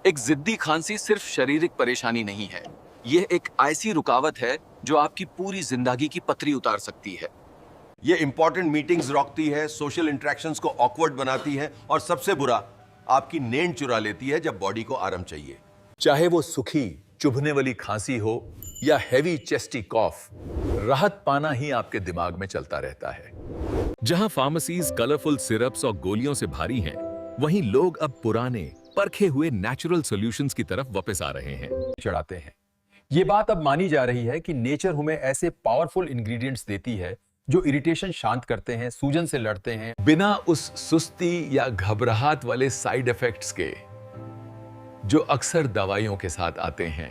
एक जिद्दी खांसी सिर्फ शारीरिक परेशानी नहीं है, यह एक ऐसी रुकावट है जो आपकी पूरी जिंदगी की पटरी उतार सकती है। ये इंपॉर्टेंट मीटिंग्स रोकती है, सोशल इंटरेक्शंस को ऑकवर्ड बनाती है और सबसे बुरा, आपकी नींद चुरा लेती है जब बॉडी को आराम चाहिए। चाहे वो सूखी चुभने वाली खांसी हो या हैवी चेस्टी कॉफ, राहत पाना ही आपके दिमाग में चलता रहता है। जहां फार्मेसीज कलरफुल सिरप्स और गोलियों से भारी हैं, वहीं लोग अब पुराने परखे हुए नेचुरल सॉल्यूशंस की तरफ वापस आ रहे हैं। चढ़ाते हैं। ये बात अब मानी जा रही है कि नेचर हमें ऐसे पावरफुल इंग्रेडिएंट्स देती है जो इरिटेशन शांत करते हैं, सूजन से लड़ते हैं, बिना उस सुस्ती या घबराहट वाले साइड इफेक्ट्स के जो अक्सर दवाइयों के साथ आते हैं।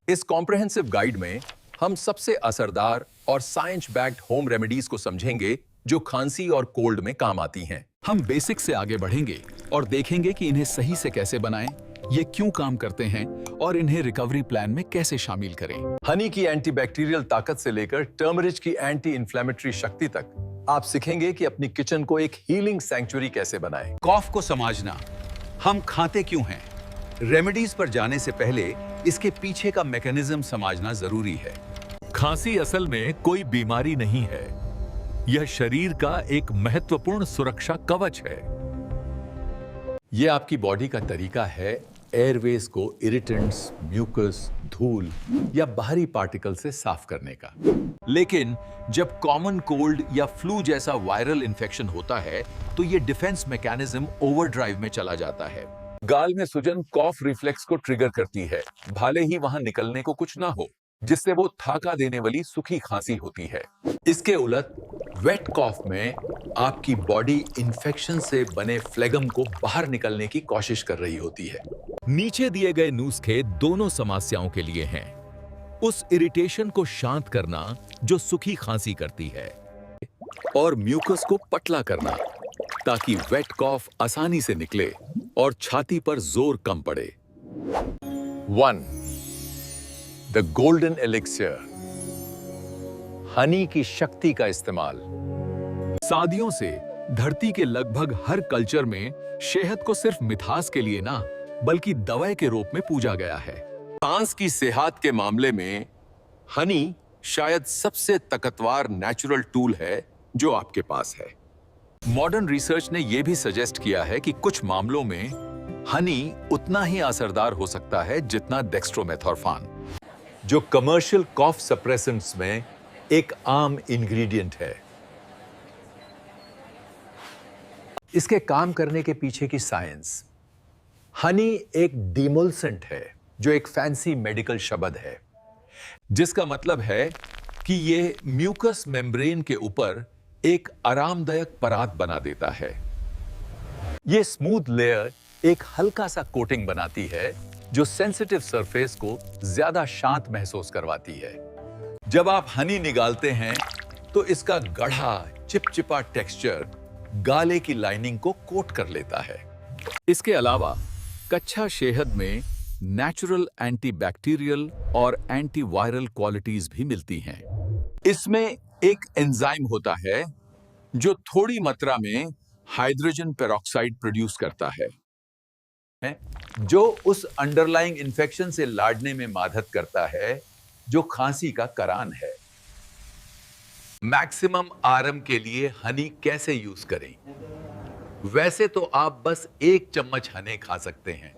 इस कॉम्प्रिहेंसिव गाइड में हम सबसे असरदार और साइंस बैक्ड होम रेमेडीज को समझेंगे जो खांसी और कोल्ड में काम आती हैं। हम बेसिक से आगे बढ़ेंगे और देखेंगे कि इन्हें सही से कैसे बनाएं, ये क्यों काम करते हैं और इन्हें रिकवरी प्लान में कैसे शामिल करें। हनी की एंटीबैक्टीरियल ताकत से लेकर टर्मरिच की एंटी इन्फ्लेमेटरी शक्ति तक आप सीखेंगे कि अपनी किचन को एक हीलिंग सैंक्चुरी कैसे बनाएं। कॉफ को समझना, हम खाते क्यों हैं, रेमेडीज पर जाने से पहले इसके पीछे का मैकेनिज्म समझना जरूरी है। खांसी असल में कोई बीमारी नहीं है, यह शरीर का एक महत्वपूर्ण सुरक्षा कवच है। यह आपकी बॉडी का तरीका है एयरवेज को इरिटेंट्स, म्यूकस, धूल या बाहरी पार्टिकल से साफ करने का। लेकिन जब कॉमन कोल्ड या फ्लू जैसा वायरल इंफेक्शन होता है तो यह डिफेंस मैकेनिज्म ओवरड्राइव में चला जाता है। गाल में सूजन कॉफ रिफ्लेक्स को ट्रिगर करती है, भले ही वहां निकलने को कुछ ना हो, जिससे वो थाका देने वाली सूखी खांसी होती है। इसके उलट वेट कॉफ में आपकी बॉडी इन्फेक्शन से बने फ्लेगम को बाहर निकलने की कोशिश कर रही होती है। नीचे दिए गए नुस्खे दोनों समस्याओं के लिए हैं। उस इरिटेशन को शांत करना जो सूखी खांसी करती है, और म्यूकस को पतला करना ताकि वेट कॉफ आसानी से निकले और छाती पर जोर कम पड़े। 1. द गोल्डन एलिक्सियर, हनी की शक्ति का इस्तेमाल। सदियों से धरती के लगभग हर कल्चर में शहद को सिर्फ मिठास के लिए ना, बल्कि दवाई के रूप में पूजा गया है। सांस की सेहत के मामले में हनी शायद सबसे ताकतवर नेचुरल टूल है जो आपके पास है। मॉडर्न रिसर्च ने यह भी सजेस्ट किया है कि कुछ मामलों में हनी उतना ही असरदार हो सकता है जितना डेक्स्ट्रोमेथोर्फान, जो कमर्शियल कॉफ सप्रेसेंट्स में एक आम इंग्रेडिएंट है। इसके काम करने के पीछे की साइंस। हनी एक डिमोल्सेंट है, जो एक फैंसी मेडिकल शब्द है, जिसका मतलब है कि यह म्यूकस मेम्ब्रेन के ऊपर एक आरामदायक परात बना देता है। यह स्मूथ लेयर एक हल्का सा कोटिंग बनाती है जो सेंसिटिव सरफेस को ज्यादा शांत महसूस करवाती है। जब आप हनी निकालते हैं तो इसका गढ़ा चिपचिपा टेक्सचर गाले की लाइनिंग को कोट कर लेता है। इसके अलावा कच्चा शहद में नेचुरल एंटीबैक्टीरियल और एंटीवायरल क्वालिटीज भी मिलती हैं। इसमें एक एंजाइम होता है जो थोड़ी मात्रा में हाइड्रोजन पेरोक्साइड प्रोड्यूस करता है, जो उस अंडरलाइंग इन्फेक्शन से लड़ने में मदद करता है जो खांसी का कारण है। मैक्सिमम आराम के लिए हनी कैसे यूज करें? वैसे तो आप बस 1 चम्मच हनी खा सकते हैं,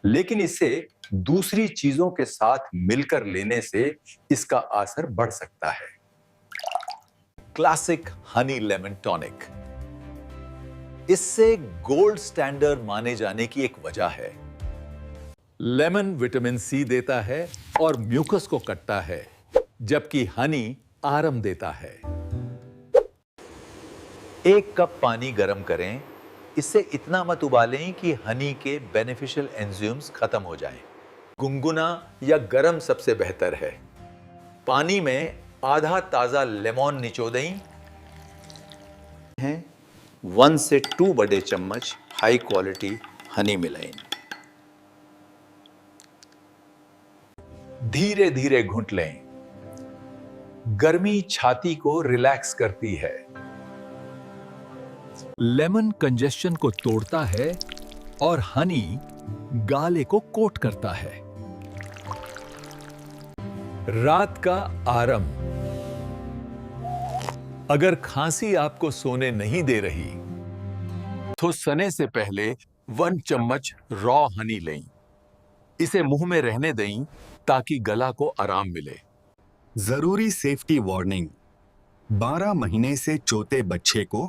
लेकिन इसे दूसरी चीजों के साथ मिलकर लेने से इसका असर बढ़ सकता है। क्लासिक हनी लेमन टॉनिक, इससे गोल्ड स्टैंडर्ड माने जाने की एक वजह है। लेमन विटामिन सी देता है और म्यूकस को कटता है, जबकि हनी आराम देता है। 1 कप पानी गर्म करें, इससे इतना मत उबालें कि हनी के बेनिफिशियल एंजाइम्स खत्म हो जाएं। गुनगुना या गरम सबसे बेहतर है। पानी में आधा ताजा लेमन निचोड़ दें। 1 से 2 बड़े चम्मच हाई क्वालिटी हनी मिलाएं। धीरे धीरे घुंट लें। गर्मी छाती को रिलैक्स करती है। लेमन कंजेशन को तोड़ता है और हनी गाले को कोट करता है। रात का आराम। अगर खांसी आपको सोने नहीं दे रही तो सोने से पहले 1 चम्मच रॉ हनी लें। इसे मुंह में रहने दें ताकि गला को आराम मिले। जरूरी सेफ्टी वार्निंग। 12 महीने से चौथे बच्चे को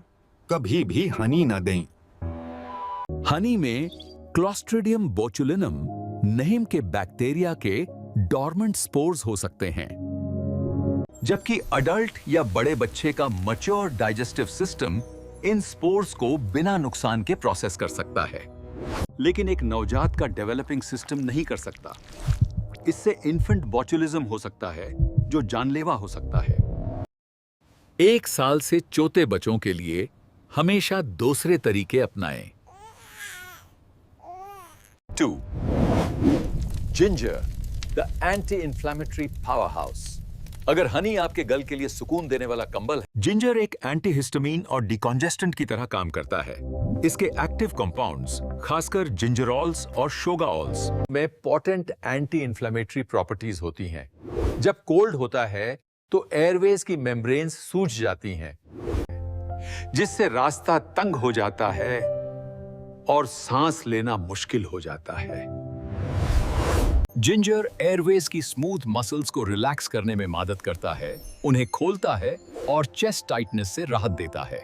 कभी भी हनी न दें। हनी में क्लोस्ट्रिडियम बोचुलिनम नीम के बैक्टीरिया के डॉर्मेंट स्पोर्स हो सकते हैं, जबकि अडल्ट या बड़े बच्चे का mature digestive system in spores को बिना नुकसान के प्रोसेस कर सकता है, लेकिन एक नवजात का डेवलपिंग सिस्टम नहीं कर सकता। इससे इन्फेंट बोचुलिज्म हो सकता है जो जानलेवा हो सकता है। 1 साल से चौथे बच्चों के लिए हमेशा दूसरे तरीके अपनाएं। 2. Ginger, the anti-inflammatory powerhouse. अगर हनी आपके गल के लिए सुकून देने वाला कंबल है, जिंजर एक एंटीहिस्टामिन और डिकॉन्जेस्टेंट की तरह काम करता है। इसके एक्टिव कंपाउंड्स, खासकर जिंजरॉल्स और शोगाओल्स में पोटेंट एंटी इंफ्लेमेटरी प्रॉपर्टीज होती हैं। जब कोल्ड होता है तो एयरवेज की मेम्ब्रेन्स सूज जाती हैं, जिससे रास्ता तंग हो जाता है और सांस लेना मुश्किल हो जाता है। जिंजर एयरवेज की स्मूथ मसल्स को रिलैक्स करने में मदद करता है, उन्हें खोलता है और चेस्ट टाइटनेस से राहत देता है।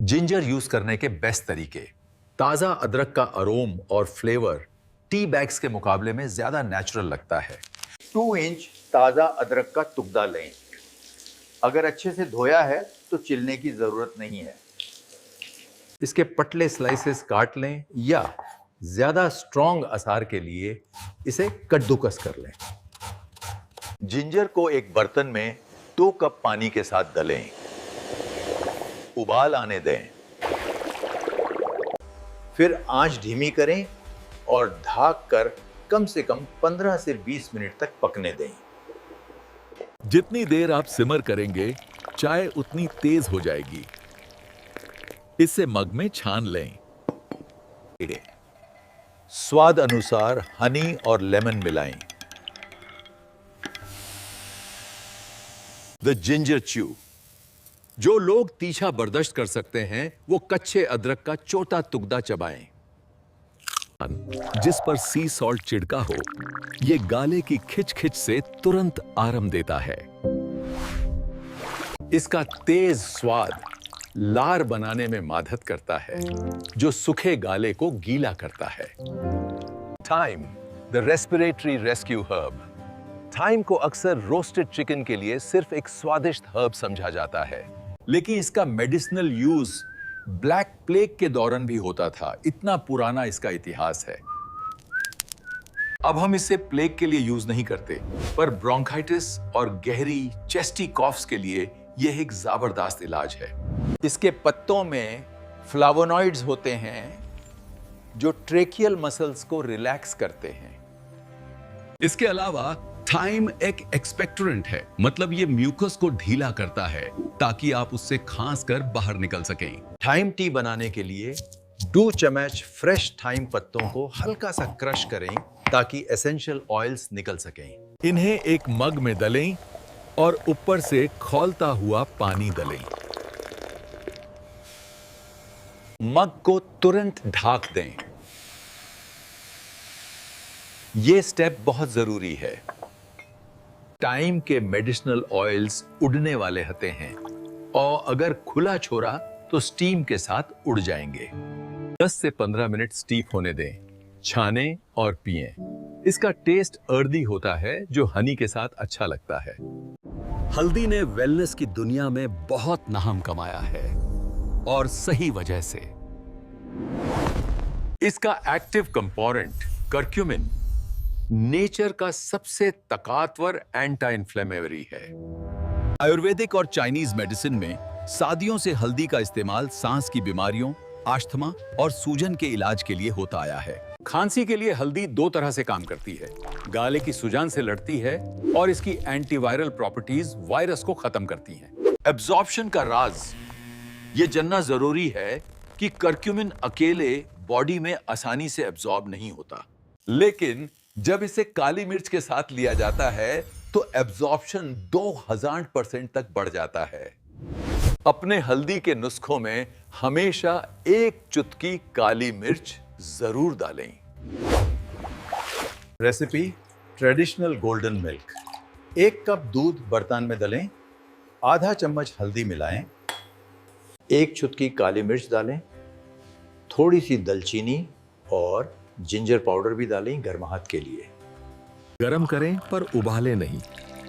जिंजर यूज करने के बेस्ट तरीके। ताजा अदरक का अरोम और फ्लेवर टी बैग्स के मुकाबले में ज्यादा नेचुरल लगता है। 2 इंच ताज़ा अदरक का टुकड़ा लें। अगर अच्छे से धोया है तो छिलने की ज़रूरत नहीं है। इसके पतले स्लाइसेस काट लें या ज्यादा स्ट्रॉन्ग असार के लिए इसे कद्दूकस कर लें। जिंजर को एक बर्तन में 2 कप पानी के साथ डालें। उबाल आने दें। फिर आंच धीमी करें और ढक कर कम से कम 15 से 20 मिनट तक पकने दें। जितनी देर आप सिमर करेंगे, चाय उतनी तेज हो जाएगी। इसे मग में छान लें। स्वाद अनुसार हनी और लेमन मिलाएं। The ginger chew. जो लोग तीखा बर्दाश्त कर सकते हैं वो कच्चे अदरक का छोटा टुकड़ा चबाएं। जिस पर सी सॉल्ट छिड़का हो, यह गाले की खिच-खिच से तुरंत आराम देता है। इसका तेज स्वाद लार बनाने में मदद करता है, जो सूखे गाले को गीला करता है। Thyme, the respiratory rescue herb. Thyme को अक्सर रोस्टेड चिकन के लिए सिर्फ एक स्वादिष्ट हर्ब समझा जाता है, लेकिन इसका मेडिसिनल यूज ब्लैक प्लेग के दौरान भी होता था। इतना पुराना इसका इतिहास है। अब हम इसे प्लेग के लिए यूज नहीं करते, पर ब्रोंकाइटिस और गहरी चेस्टी कॉफ्स के लिए यह एक जबरदस्त इलाज है। इसके पत्तों में फ्लावोनॉइड्स होते हैं जो ट्रेकियल मसल्स को रिलैक्स करते हैं। इसके अलावा थाइम एक एक्सपेक्टोरेंट है, मतलब ये म्यूकस को ढीला करता है ताकि आप उससे खांस कर बाहर निकल सकें। थाइम टी बनाने के लिए 2 चम्मच फ्रेश थाइम पत्तों को हल्का सा क्रश करें ताकि एसेंशियल ऑयल्स निकल सकें। इन्हें एक मग में डालें और ऊपर से खौलता हुआ पानी डालें। मग को तुरंत ढक दें। यह स्टेप बहुत जरूरी है। टाइम के मेडिसिनल ऑयल्स उड़ने वाले होते हैं और अगर खुला छोड़ा तो स्टीम के साथ उड़ जाएंगे। 10 से 15 मिनट स्टीप होने दें, छानें और पिएं। इसका टेस्ट अर्दी होता है जो हनी के साथ अच्छा लगता है। हल्दी ने वेलनेस की दुनिया में बहुत नाम कमाया है, और सही वजह से। इसका एक्टिव कंपोनेंट कर्क्यूमिन नेचर का सबसे ताकतवर एंटी इन्फ्लेमेटरी है। आयुर्वेदिक और चाइनीज मेडिसिन में सदियों से हल्दी का इस्तेमाल सांस की बीमारियों, अस्थमा और सूजन के इलाज के लिए होता आया है। खांसी के लिए हल्दी 2 तरह से काम करती है। गाले की सूजन से लड़ती है और इसकी एंटीवायरल प्रॉपर्टीज वायरस को खत्म करती हैं। एब्जॉर्प्शन का राज ये जानना जरूरी है कि कर्क्यूमिन अकेले बॉडी में आसानी से एब्जॉर्ब नहीं होता। लेकिन जब इसे काली मिर्च के साथ लिया जाता है तो एब्जॉर्प्शन 2000% तक बढ़ जाता है। अपने हल्दी के नुस्खों में हमेशा एक चुटकी काली मिर्च जरूर डालें। Recipe traditional golden milk. 1 cup दूध बर्तन में डालें, आधा चम्मच हल्दी मिलाएं, 1 चुटकी काली मिर्च डालें, थोड़ी सी दालचीनी और जिंजर पाउडर भी डालें गर्माहट के लिए। गरम करें पर उबाले नहीं,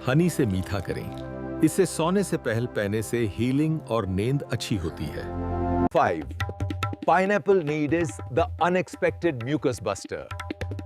हनी से मीठा करें। इससे सोने से पहले से हीलिंग और नींद अच्छी होती है। 5. Pineapple need is the unexpected mucus buster.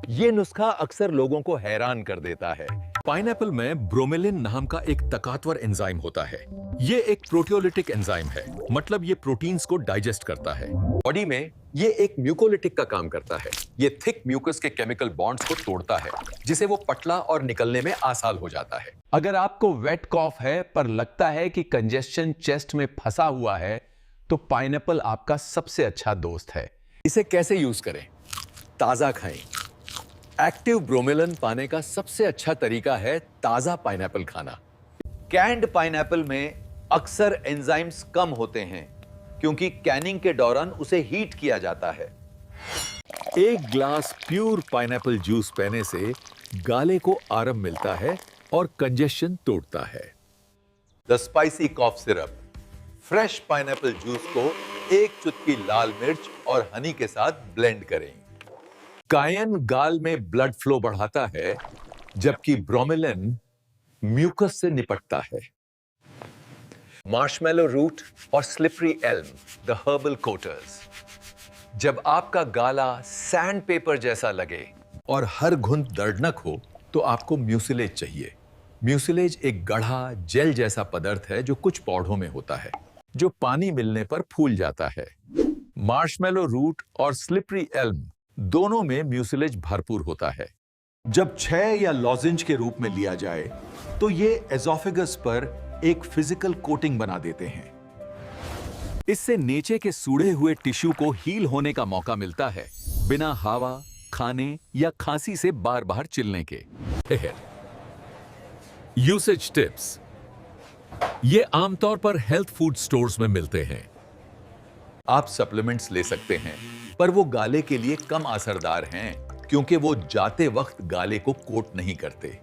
ये नुस्खा अक्सर लोगों को हैरान कर देता है। पाइनएप्पल में ब्रोमेलिन नाम का एक ताकतवर एंजाइम होता है। ये एक प्रोटियोलिटिक एंजाइम है, मतलब ये प्रोटीन्स को डाइजेस्ट करता है। बॉडी में ये एक म्यूकोलिटिक का काम करता है। ये थिक म्यूकस के केमिकल बॉन्ड्स को तोड़ता है, जिसे वो पतला और निकलने में आसान हो जाता है। अगर आपको वेट कॉफ है पर लगता है कि कंजेस्शन चेस्ट में फंसा हुआ है, तो पाइनएप्पल आपका सबसे अच्छा दोस्त है। इसे कैसे यूज करें? ताजा खाएं। एक्टिव ब्रोमेलिन पाने का सबसे अच्छा तरीका है ताजा पाइनएप्पल खाना। कैंड पाइनएप्पल में अक्सर एंजाइम्स कम होते हैं क्योंकि कैनिंग के दौरान उसे हीट किया जाता है। 1 ग्लास प्योर पाइनएप्पल जूस पीने से गाले को आराम मिलता है और कंजेशन तोड़ता है। The spicy cough syrup. Fresh pineapple juice को 1 चुटकी लाल मिर्च और हनी के साथ ब्लेंड करें। कायन गाल में ब्लड फ्लो बढ़ाता है, जबकि ब्रोमेलिन म्यूकस से निपटता है। मार्शमेलो रूट और स्लिपरी एल्म, द हर्बल कोटर्स। जब आपका गाला सैंड पेपर जैसा लगे और हर घुंट दर्दनाक हो तो आपको म्यूसिलेज चाहिए। म्यूसिलेज एक गाढ़ा जेल जैसा पदार्थ है जो कुछ पौधों में होता है, जो पानी मिलने पर फूल जाता है। मार्शमेलो रूट और स्लिपरी एल्म दोनों में म्यूसिलेज भरपूर होता है। जब क्षय या लॉजेंज के रूप में लिया जाए तो ये एजोफेगस पर एक फिजिकल कोटिंग बना देते हैं। इससे नीचे के सूड़े हुए टिश्यू को हील होने का मौका मिलता है, बिना हवा, खाने या खांसी से बार बार चिल्लने के। Usage tips. ये आमतौर पर हेल्थ फूड स्टोर्स में मिलते हैं। आप सप्लीमेंट्स ले सकते हैं, पर वो गाले के लिए कम असरदार हैं क्योंकि वो जाते वक्त गाले को कोट नहीं करते।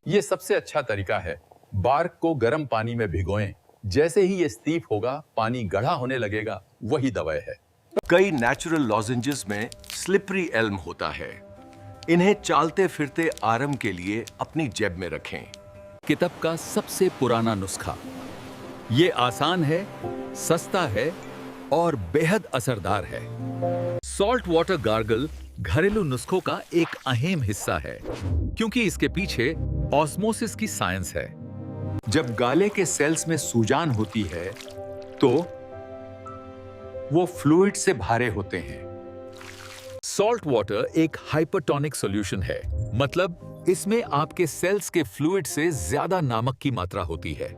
ये सबसे अच्छा तरीका है। बार्क को गर्म पानी में भिगोएं। जैसे ही ये स्टीफ होगा, पानी गाढ़ा होने लगेगा, वही दवाई है। कई नेचुरल लॉजेंजेस में स्लिपरी एल्म होता है। इन्हें चालते फिरते आराम के लिए अपनी जेब में रखें। किताब का सबसे पुराना नुस्खा। ये आसान है, सस्ता है और बेहद असरदार है। सॉल्ट वाटर गार्गल घरेलू नुस्खों का एक अहम हिस्सा है, क्योंकि इसके पीछे ऑस्मोसिस की साइंस है। जब गाले के सेल्स में सूजन होती है, तो वो फ्लूइड से भरे होते हैं। सॉल्ट वाटर एक हाइपरटोनिक सॉल्यूशन है, मतलब इसमें आपके सेल्स के फ्लूइड से ज्यादा नमक की मात्रा होती है।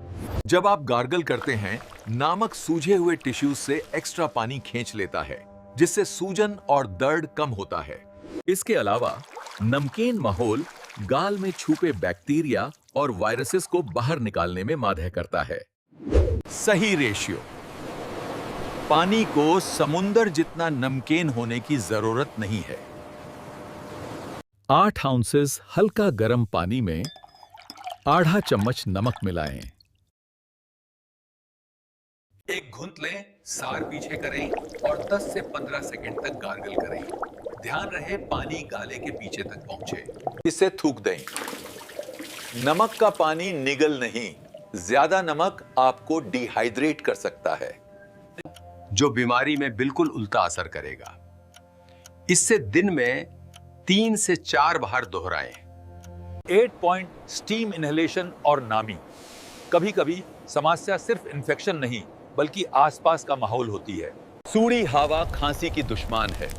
जब आप गार्गल करते हैं, नमक सूजे हुए टिश्यूज से एक्स्ट्रा पानी खींच लेता है, जिससे सूजन और दर्द कम होता है। इसके अलावा नमकीन माहौल गाल में छुपे बैक्टीरिया और वायरसेस को बाहर निकालने में मदद करता है। सही रेशियो। पानी को समुंदर जितना नमकीन होने की जरूरत नहीं है। 8 आउंसेस हल्का गर्म पानी में आधा चम्मच नमक मिलाएं। एक घुंट लें, सार पीछे करें और 10 से 15 सेकंड तक गार्गल करें। ध्यान रहे पानी गाले के पीछे तक पहुंचे। इसे थूक दें। नमक का पानी निगल नहीं। ज्यादा नमक आपको डिहाइड्रेट कर सकता है, जो बीमारी में बिल्कुल उल्टा असर करेगा। इससे दिन में 3 से 4 बार दोहराएं। 8 पॉइंट स्टीम इनहेलेशन और नामी। कभी कभी समस्या सिर्फ इन्फेक्शन नहीं, बल्कि आसपास का माहौल होती है। सूड़ी हवा खांसी की दुश्मन है।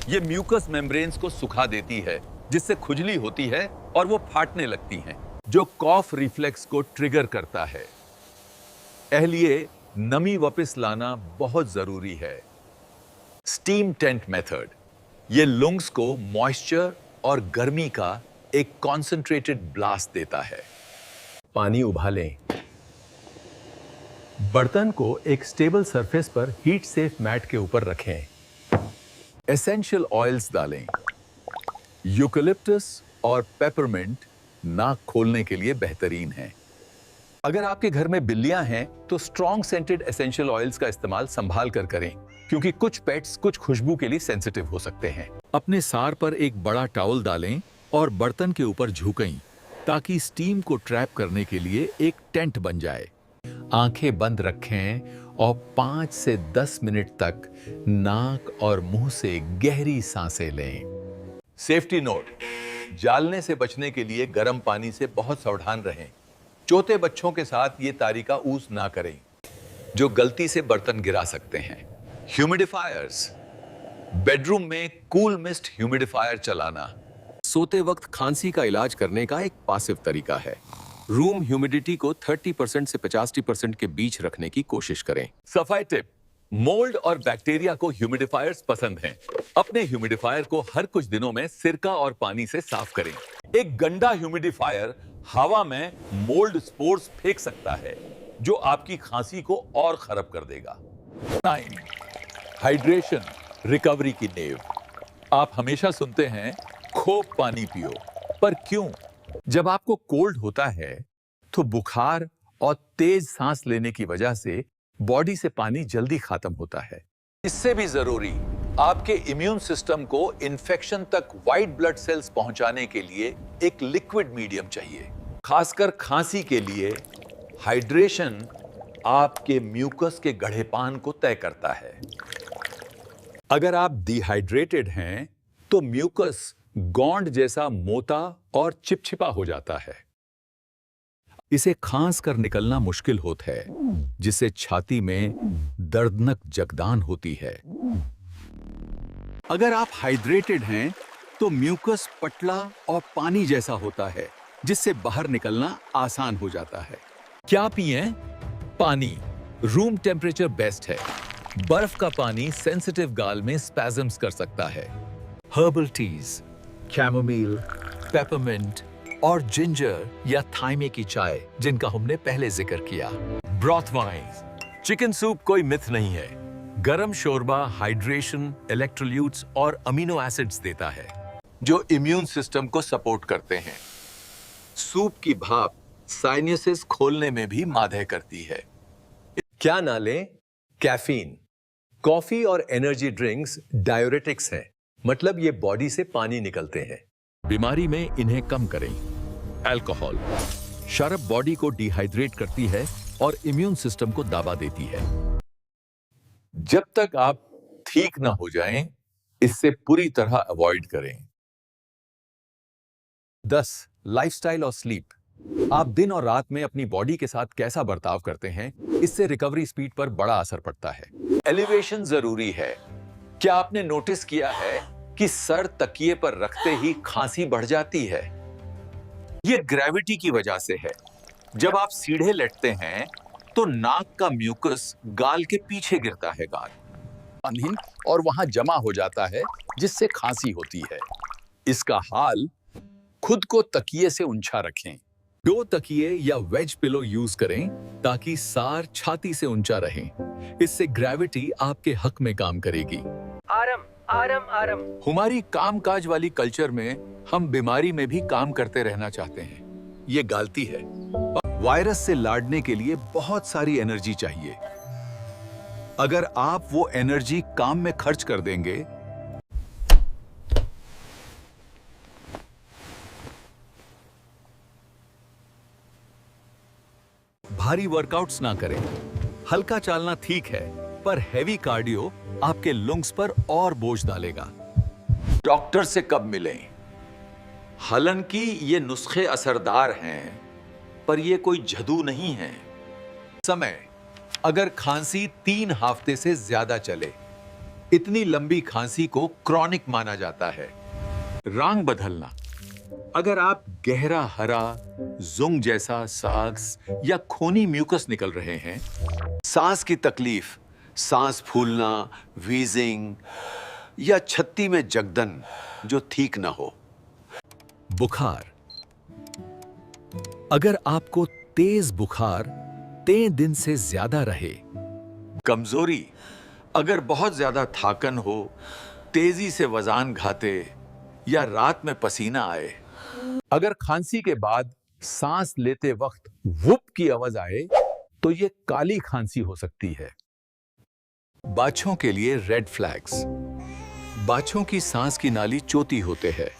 ये म्यूकस मेम्ब्रेन्स को सुखा देती है, जिससे खुजली होती है और वो फाटने लगती हैं, जो कॉफ रिफ्लेक्स को ट्रिगर करता है। इसलिए नमी वापस लाना बहुत जरूरी है। Steam tent method. ये लंग्स को मॉइस्चर और गर्मी का एक कॉन्सेंट्रेटेड ब्लास्ट देता है। पानी उबालें। बर्तन को एक स्टेबल सरफेस पर हीट सेफ मैट के ऊपर रखें। एसेंशियल ऑयल्स डालें। यूकेलिप्टस और पेपरमिंट नाक खोलने के लिए बेहतरीन है। अगर आपके घर में बिल्लियां हैं तो स्ट्रॉन्ग सेंटेड एसेंशियल ऑयल्स का इस्तेमाल संभाल कर करें, क्योंकि कुछ पेट्स कुछ खुशबू के लिए सेंसिटिव हो सकते हैं। अपने सार पर एक बड़ा टॉवल डालें और बर्तन के ऊपर झुकें ताकि स्टीम को ट्रैप करने के लिए एक टेंट बन जाए। आंखें बंद रखें और 5 से 10 मिनट तक नाक और मुंह से गहरी सांसें लें। सेफ्टी नोट, जालने से बचने के लिए गर्म पानी से बहुत सावधान रहें। चौथे बच्चों के साथ ये तरीका यूज ना करें, जो गलती से बर्तन गिरा सकते हैं। ह्यूमिडिफायर्स, बेडरूम में कूल मिस्ट ह्यूमिडिफायर चलाना सोते वक्त खांसी का इलाज करने का एक पासिव तरीका है। रूम ह्यूमिडिटी को 30% से 50% के बीच रखने की कोशिश करें। सफाई टिप, मोल्ड और बैक्टीरिया को ह्यूमिडिफायर्स पसंद हैं। अपने ह्यूमिडिफायर को हर कुछ दिनों में सिरका और पानी से साफ करें। एक गंदा ह्यूमिडिफायर हवा में मोल्ड स्पोर्स फेंक सकता है, जो आपकी खांसी को और खराब कर देगा। 9. हाइड्रेशन, रिकवरी की नींव। आप हमेशा सुनते हैं खूब पानी पियो, पर क्यों? जब आपको कोल्ड होता है तो बुखार और तेज सांस लेने की वजह से बॉडी से पानी जल्दी खत्म होता है। इससे भी जरूरी, आपके इम्यून सिस्टम को इन्फेक्शन तक व्हाइट ब्लड सेल्स पहुंचाने के लिए एक लिक्विड मीडियम चाहिए। खासकर खांसी के लिए हाइड्रेशन आपके म्यूकस के गढ़ेपान को तय करता है। अगर आप डिहाइड्रेटेड हैं तो म्यूकस गौंड जैसा मोटा और चिपचिपा हो जाता है। इसे खांस कर निकलना मुश्किल होता है, जिससे छाती में दर्दनाक जगदान होती है। अगर आप हाइड्रेटेड हैं तो म्यूकस पतला और पानी जैसा होता है, जिससे बाहर निकलना आसान हो जाता है। क्या पिएं? पानी। रूम टेम्परेचर बेस्ट है। बर्फ का पानी सेंसिटिव गाल में स्पैज़म्स कर सकता है। हर्बल टीज, कैमोमिल, पेपरमिंट और जिंजर या थाइमे की चाय, जिनका हमने पहले जिक्र किया। ब्रॉथ वाइन, चिकन सूप कोई मिथ नहीं है। गरम शोरबा हाइड्रेशन, इलेक्ट्रोल्यूट्स और अमीनो एसिड्स देता है, जो इम्यून सिस्टम को सपोर्ट करते हैं। सूप की भाप साइनसेस खोलने में भी मदद करती है। क्या ना लें? कैफीन। कॉफी और एनर्जी ड्रिंक्स डाययूरेटिक्स हैं, मतलब ये बॉडी से पानी निकलते हैं। बीमारी में इन्हें कम करें। अल्कोहल, शराब बॉडी को डिहाइड्रेट करती है और इम्यून सिस्टम को दबा देती है। जब तक आप ठीक ना हो जाएं, इससे पूरी तरह अवॉइड करें। 10. लाइफस्टाइल और स्लीप। आप दिन और रात में अपनी बॉडी के साथ कैसा बर्ताव करते हैं, इससे रिकवरी स्पीड पर बड़ा असर पड़ता है। एलिवेशन जरूरी है। क्या आपने नोटिस किया है कि सर तकिए पर रखते ही खांसी बढ़ जाती है? यह ग्रेविटी की वजह से है। जब आप सीधे लेटते हैं तो नाक का म्यूकस गाल के पीछे गिरता है और वहां जमा हो जाता है, जिससे खांसी होती है। इसका हाल, खुद को तकिए से ऊंचा रखें। 2 तकिए या वेज पिलो यूज करें ताकि सार छाती से ऊंचा रहे। इससे ग्रेविटी आपके हक में काम करेगी। आराम आराम आराम। हमारी कामकाज वाली कल्चर में हम बीमारी में भी काम करते रहना चाहते हैं। ये गलती है। वायरस से लड़ने के लिए बहुत सारी एनर्जी चाहिए। अगर आप वो एनर्जी काम में खर्च कर देंगे, भारी वर्कआउट्स ना करें। हल्का चालना ठीक है, पर हैवी कार्डियो आपके लंग्स पर और बोझ डालेगा। डॉक्टर से कब मिलें? हालांकि ये नुस्खे असरदार हैं, पर ये कोई जादू नहीं है। समय, अगर खांसी 3 हफ्ते से ज्यादा चले, इतनी लंबी खांसी को क्रॉनिक माना जाता है। रंग बदलना, अगर आप गहरा हरा, जुंग जैसा साग्स या खूनी म्यूकस निकल रहे हैं, सांस की तकलीफ, सांस फूलना, वीजिंग या छत्ती में जगदन जो ठीक ना हो, बुखार। अगर आपको तेज बुखार 3 दिन से ज्यादा रहे, कमजोरी, अगर बहुत ज्यादा थाकन हो, तेजी से वजान घाटे या रात में पसीना आए, अगर खांसी के बाद सांस लेते वक्त वुप की आवाज आए, तो यह काली खांसी हो सकती है। बाछों के लिए रेड फ्लैग्स। बाछों की सांस की नाली चोती होते हैं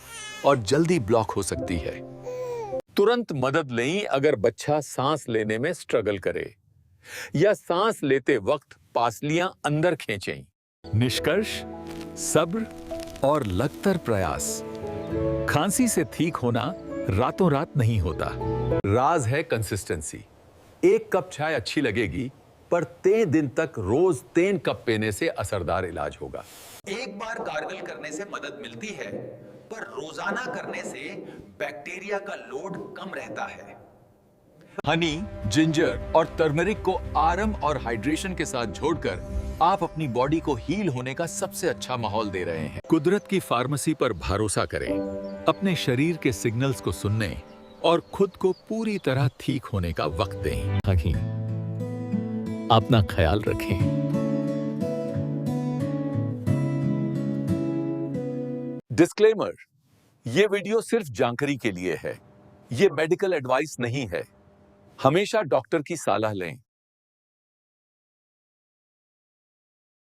और जल्दी ब्लॉक हो सकती है। तुरंत मदद लें अगर बच्चा सांस लेने में स्ट्रगल करे या सांस लेते वक्त पासलियां अंदर खींचें। निष्कर्ष, सब्र और लगतर प्रयास। खांसी से ठीक होना रातों रात नहीं होता। राज है कंसिस्टेंसी। 1 कप चाय अच्छी लगेगी, पर 3 दिन तक रोज 3 कप पीने से असरदार इलाज होगा। एक बार गार्गल करने से मदद मिलती है, पर रोजाना करने से बैक्टीरिया का लोड कम रहता है। हनी, जिंजर और टर्मरिक को आराम और हाइड्रेशन के साथ जोड़कर आप अपनी बॉडी को हील होने का सबसे अच्छा माहौल दे रहे हैं। कुदरत की फार्मेसी पर भरोसा करें, अपने शरीर के सिग्नल्स को सुनने और खुद को पूरी तरह ठीक होने का वक्त दें। अपना ख्याल रखें। डिस्क्लेमर, यह वीडियो सिर्फ जानकारी के लिए है। यह मेडिकल एडवाइस नहीं है। हमेशा डॉक्टर की सलाह लें।